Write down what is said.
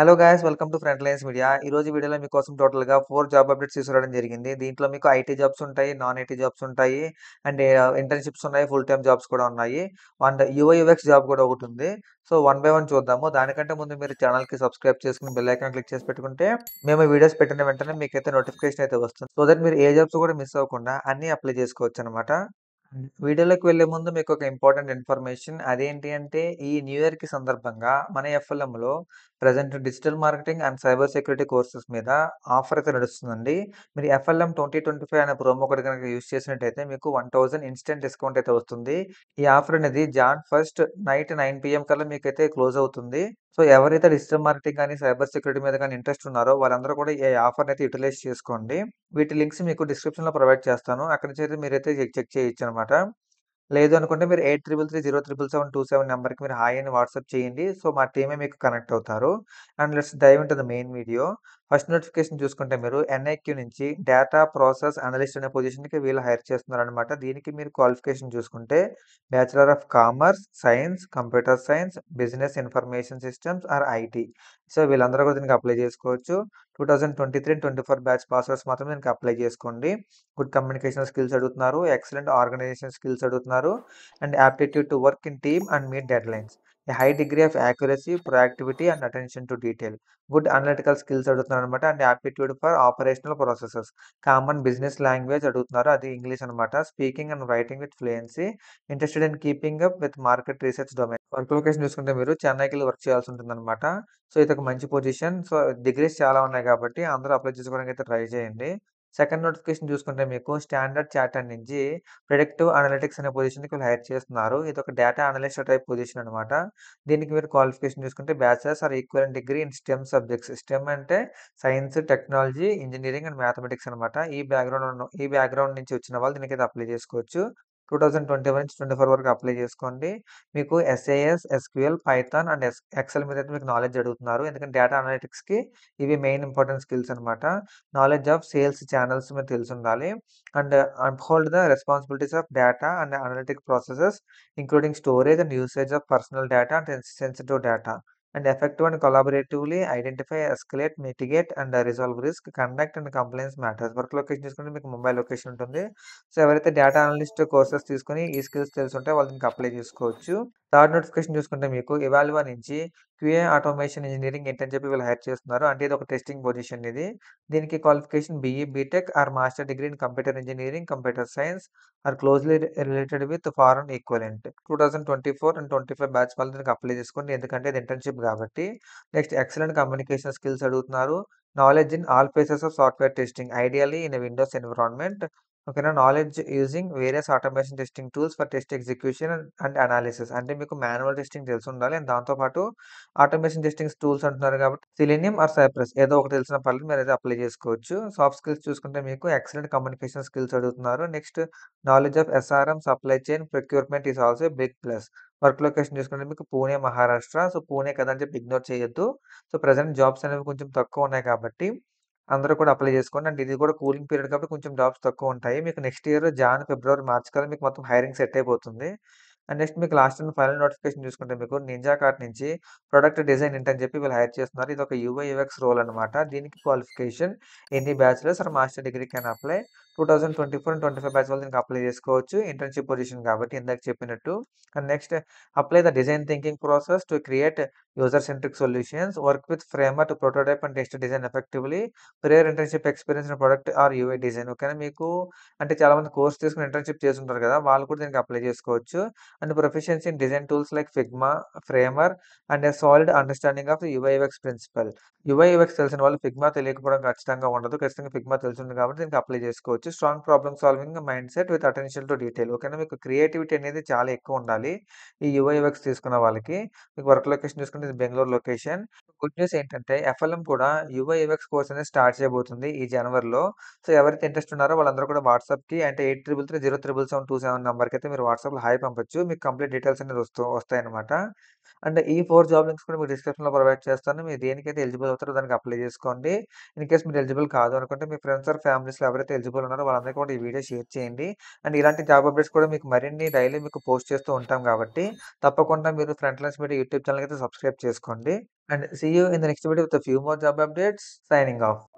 Hello guys welcome to front Lines media. ఈరోజు వీడియోలో మీకోసం టోటల్‌గా 4 జాబ్ అప్డేట్స్ తీసుకురావడం జరిగింది. దీంట్లో మీకు ఐటీ జాబ్స్ ఉంటాయి, నాన్ ఐటీ జాబ్స్ ఉంటాయి, అండ్ ఇంటర్న్‌షిప్స్ ఉన్నాయి, ఫుల్ టైమ్ జాబ్స్ కూడా ఉన్నాయి. అండ్ యూఐ యూఎక్స్ జాబ్ కూడా ఒకటుంది. సో, వన్ బై వన్ చూద్దాము. దానికంటే ముందు మీరు ఛానెల్‌కి సబ్స్క్రైబ్ చేసుకొని బెల్ ఐకాన్ క్లిక్ చేసి పెట్టుకుంటే మేము వీడియోస్ పెట్టిన వెంటనే మీకైతే నోటిఫికేషన్ అయితే వస్తుంది. సో దట్ మీరు ఏ జాబ్స్ కూడా మిస్ అవ్వకుండా అన్నీ అప్లై చేసుకోవచ్చనమాట. వీడియోలోకి వెళ్ళే ముందు మీకు ఒక ఇంపార్టెంట్ ఇన్ఫర్మేషన్ అదేంటి అంటే ఈ న్యూ ఇయర్‌కి సందర్భంగా మన ఎఫ్ఎల్ఎంలో present digital marketing and cyber security courses మీద ఆఫర్ అయితే నడుస్తుందండి. మీరు ఎఫ్ఎల్ఎం 2025 అనే ప్రోమో కోడ్ గనుక యూజ్ చేసినట్టయితే మీకు 1000 ఇన్‌స్టంట్ డిస్కౌంట్ అయితే వస్తుంది. ఈ ఆఫర్ అనేది జాన్ 1 నైట్ 9 పీఎం కల్లా మీకైతే క్లోజ్ అవుతుంది. సో, ఎవరైతే డిజిటల్ మార్కెటింగ్ గాని, సైబర్ సెక్యూరిటీ మీద గాని ఇంట్రెస్ట్ ఉన్నారో వాళ్ళందరూ కూడా ఈ ఆఫర్‌ని అయితే యుటిలైజ్ చేసుకోండి. వీటి లింక్స్ మీకు డిస్క్రిప్షన్‌లో ప్రొవైడ్ చేస్తాను. అక్కడి నుంచి అయితే మీరైతే చెక్ చేయొచ్చనమాట. లేదు అనుకుంటే మీరు 83307727 నంబర్‌కి మీరు హాయ్ అని వాట్సాప్ చేయండి. సో, మా టీమే మీకు కనెక్ట్ అవుతారు. And let's dive into the main video. First notification చూసుకుంటే మీరు ఎన్ఐక్యూ నుంచి డేటా ప్రాసెస్ అనలిస్ట్ అనే పొజిషన్‌కి వీళ్ళు హైర్ చేస్తున్నారనమాట. దీనికి మీరు క్వాలిఫికేషన్ చూసుకుంటే bachelor of commerce, science, computer science, business information systems or IT. So, వీళ్ళందరూ కూడా దీనికి అప్లై చేసుకోవచ్చు. 2023-24 బ్యాచ్ పాస్ ఔట్స్ మాత్రమే దీనికి అప్లై చేసుకోండి. గుడ్ కమ్యూనికేషన్ స్కిల్స్ అడుగుతున్నారు. ఎక్సలెంట్ ఆర్గనైజేషన్ స్కిల్స్ అడుగుతున్నారు. And aptitude to work in team and meet deadlines. A high degree of accuracy, proactivity and attention to detail. Good analytical skills అడుగుతున్నారనమాట. And aptitude for operational processes. Common business language అడుగుతున్నారు. అది English అనమాట. Speaking and writing with fluency. Interested in keeping up with market research domain. Work location చూసుకుంటే మీరు చెన్నైకెళ్ళి work చేయాల్సి ఉంటుందనమాట. So, ఇదొక మంచి పొజిషన్. సో, డిగ్రీస్ చాలా ఉన్నాయి కాబట్టి అందరూ అప్లై చేసుకోవడానికి అయితే ట్రై చేయండి. సెకండ్ నోటిఫికేషన్ చూసుకుంటే మీకు స్టాండర్డ్ చార్టర్డ్ నుంచి ప్రిడిక్టివ్ అనలిటిక్స్ అనే పొజిషన్‌కి వీళ్ళు హైర్ చేస్తున్నారు. ఇదొక డేటా అనలిస్ట్ టైప్ పొజిషన్ అనమాట. దీనికి మీరు క్వాలిఫికేషన్ చూసుకుంటే bachelors or equivalent degree in STEM subjects. STEM అంటే science, technology, engineering and mathematics అనమాట. ఈ బ్యాక్‌గ్రౌండ్ నుంచి వచ్చిన వాళ్ళు దీనికైతే అప్లై చేసుకోవచ్చు. 2021-24 వరకు అప్లై చేసుకోండి. మీకు SAS, SQL, Python and Excel మీద అయితే మీకు నాలెడ్జ్ అడుగుతున్నారు. ఎందుకంటే డేటా అనలిటిక్స్‌కి ఇవి మెయిన్ ఇంపార్టెంట్ స్కిల్స్ అనమాట. నాలెడ్జ్ ఆఫ్ సేల్స్ ఛానెల్స్ మీద తెలిసుండాలి. And uphold the responsibilities of data and analytic processes including storage and usage of personal data and sensitive data. And effective and collaboratively identify, escalate, mitigate and resolve risk, conduct and compliance matters. Work location చూసుకుంటే మీకు Mumbai location ఉంటుంది. So, ఎవరైతే data analyst courses తీసుకొని ఈ skills తెలిసుంటే వాళ్ళు దీనికి apply చేసుకోవచ్చు. Third notification చూసుకుంటే మీకు ఎవాల్యువా నుంచి క్యూఏ ఆటోమేషన్ ఇంజినీరింగ్ ఏంటని చెప్పి వీళ్ళు హైర్ చేస్తున్నారు. అంటే ఇది ఒక టెస్టింగ్ పొజిషన్ ఇది. దీనికి qualification BE, BTech or master degree in computer engineering, computer science or closely related with foreign equivalent. 2024 and 25 batch వాళ్ళు దీనికి అప్లై చేసుకోండి. ఎందుకంటే ఇది ఇంటర్న్‌షిప్ కాబట్టి. నెక్స్ట్ ఎక్సలెంట్ కమ్యూనికేషన్ స్కిల్స్ అడుగుతున్నారు. Knowledge in all phases of software testing ideally in a Windows environment. ఓకేనా. Knowledge using various automation testing tools for test execution and analysis. అంటే మీకు మాన్యువల్ టెస్టింగ్ తెలిసుండాలి. And దాంతో పాటు automation testing tools అంటున్నారు కాబట్టి selenium are cypress ఏదో ఒకటి తెలిసినా పర్లేదు మీరైతే అప్లై చేసుకోవచ్చు. సాఫ్ట్ స్కిల్స్ చూసుకుంటే మీకు ఎక్సలెంట్ కమ్యూనికేషన్ స్కిల్స్ అడుగుతున్నారు. Next knowledge of SRM, supply chain, procurement is also a big plus. Work location చూసుకుంటే మీకు పూణే, మహారాష్ట్ర. సో, పూణే కదా అని చెప్పి ఇగ్నోర్ చేయొద్దు. సో, ప్రెజెంట్ జాబ్స్ అనేవి కొంచెం తక్కువ ఉన్నాయి కాబట్టి అందరూ కూడా అప్లై చేసుకోండి. అండ్ ఇది కూడా కూలింగ్ పీరియడ్ కాబట్టి కొంచెం జాబ్స్ తక్కువుంటాయి. మీకు నెక్స్ట్ ఇయర్ జాన్, ఫిబ్రవరి, మార్చ్ కల్లా మీకు మొత్తం హైరింగ్ సెట్ అయిపోతుంది. అండ్ నెక్స్ట్ మీకు లాస్ట్ అండ్ ఫైనల్ నోటిఫికేషన్ చూసుకుంటే మీకు నింజా కార్ట్ నుంచి ప్రొడక్ట్ డిజైన్ ఇంటర్న్ చెప్పి వీళ్ళు హైర్ చేస్తున్నారు. ఇదొక యూఐ యూఎక్స్ రోల్ అనమాట. దీనికి qualification any bachelors or master degree can apply. 2024 and 25 batch వాళ్ళు దీనికి అప్లై చేసుకోవచ్చు. ఇంటర్న్‌షిప్ పొజిషన్ కాబట్టి ఇందాక చెప్పినట్టు. And next apply the design thinking process to create user centric solutions. Work with framework to prototype and test design effectively. Prior internship experience in product or UI design. ఓకేనా. మీకు అంటే చాలామంది course తీసుకొని internship చేసుంటారు కదా! వాళ్ళు కూడా దీనికి అప్లై చేసుకోవచ్చు. And proficiency in design tools like Figma, Framer and a solid understanding of UI UX principle. UI UX తెలిసిన వాళ్ళు ఫిగ్మా తెలియకపోవడం ఖచ్చితంగా ఉండదు. ఖచ్చితంగా ఫిగ్మా తెలిసుంది కాబట్టి దీనికి అప్లై చేసుకోవచ్చు. Strong problem solving mind set with attention to detail. ఓకేనా. మీకు క్రియేటివిటీ అనేది చాలా ఎక్కువ ఉండాలి. ఈ యూఐ యూఎక్స్ తీసుకున్న వాళ్ళకి. మీకు వర్క్ లొకేషన్ చూసుకుంటే ఇది బెంగుళూరు లొకేషన్. గుడ్ న్యూస్ ఏంటంటే ఎఫ్ఎల్ఎం కూడా యూఐ యూఎక్స్ కోర్స్ అనేది స్టార్ట్ చేయబోతుంది ఈ జనవరిలో. సో, ఎవరైతే ఇంట్రెస్ట్ ఉన్నారో వాళ్ళందరూ కూడా వాట్సాప్‌కి అంటే 83307727 నంబర్‌కైతే మీరు వాట్సాప్‌లో హాయ్ పంపొచ్చు. మీకు కంప్లీట్ డీటెయిల్స్ అనేది వస్తాయన్నమాట. అండ్ ఈ 4 జాబ్ లింక్స్ కూడా మీకు డిస్క్రిప్షన్‌లో ప్రొవైడ్ చేస్తాను. మీరు దేనికైతే ఎలిజిబుల్ అవుతారో దానికి అప్లై చేసుకోండి. ఇన్ కేస్ మీరు ఎలిజిబుల్ కాదు అనుకుంటే మీ ఫ్రెండ్స్ ఆర్ ఫ్యామిలీస్‌లో ఎవరైతే ఎలిజిబుల్ ఉన్నారో వాళ్ళందరికీ కూడా ఈ వీడియో షేర్ చేయండి. అండ్ ఇలాంటి జాబ్ అప్డేట్స్ కూడా మీకు మరిన్ని డైలీ మీకు పోస్ట్ చేస్తూ ఉంటాం కాబట్టి, తప్పకుండా మీరు ఫ్రంట్ లైన్స్ మీడియా యూట్యూబ్ ఛానెల్‌కి అయితే సబ్స్క్రైబ్ చేసుకోండి. And see you in the next video with few more job updates. Signing of.